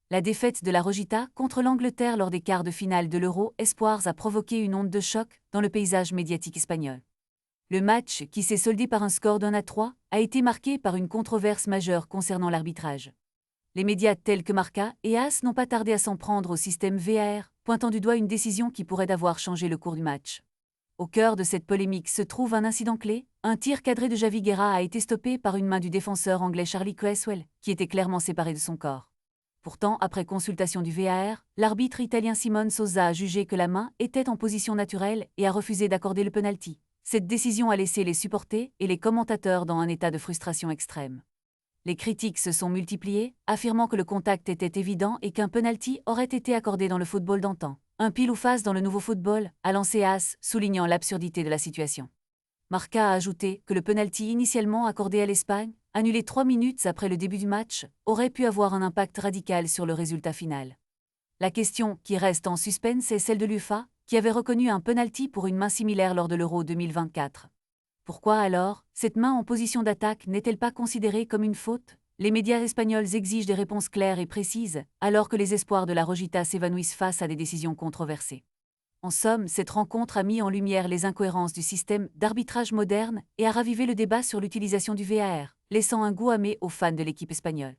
La défaite de la Rojita contre l'Angleterre lors des quarts de finale de l'Euro Espoirs a provoqué une onde de choc dans le paysage médiatique espagnol. Le match, qui s'est soldé par un score d'1-3, a été marqué par une controverse majeure concernant l'arbitrage. Les médias tels que Marca et AS n'ont pas tardé à s'en prendre au système VAR, pointant du doigt une décision qui pourrait avoir changé le cours du match. Au cœur de cette polémique se trouve un incident clé. Un tir cadré de Javi Guerra a été stoppé par une main du défenseur anglais Charlie Cresswell, qui était clairement séparé de son corps. Pourtant, après consultation du VAR, l'arbitre italien Simone Sosa a jugé que la main était en position naturelle et a refusé d'accorder le penalty. Cette décision a laissé les supporters et les commentateurs dans un état de frustration extrême. Les critiques se sont multipliées, affirmant que le contact était évident et qu'un penalty aurait été accordé dans le football d'antan. Un pile ou face dans le nouveau football, a lancé AS, soulignant l'absurdité de la situation. Marca a ajouté que le penalty initialement accordé à l'Espagne, annulé 3 minutes après le début du match, aurait pu avoir un impact radical sur le résultat final. La question qui reste en suspens est celle de l'UEFA, qui avait reconnu un penalty pour une main similaire lors de l'Euro 2024. Pourquoi alors, cette main en position d'attaque n'est-elle pas considérée comme une faute? Les médias espagnols exigent des réponses claires et précises, alors que les espoirs de la Rojita s'évanouissent face à des décisions controversées. En somme, cette rencontre a mis en lumière les incohérences du système d'arbitrage moderne et a ravivé le débat sur l'utilisation du VAR, laissant un goût amer aux fans de l'équipe espagnole.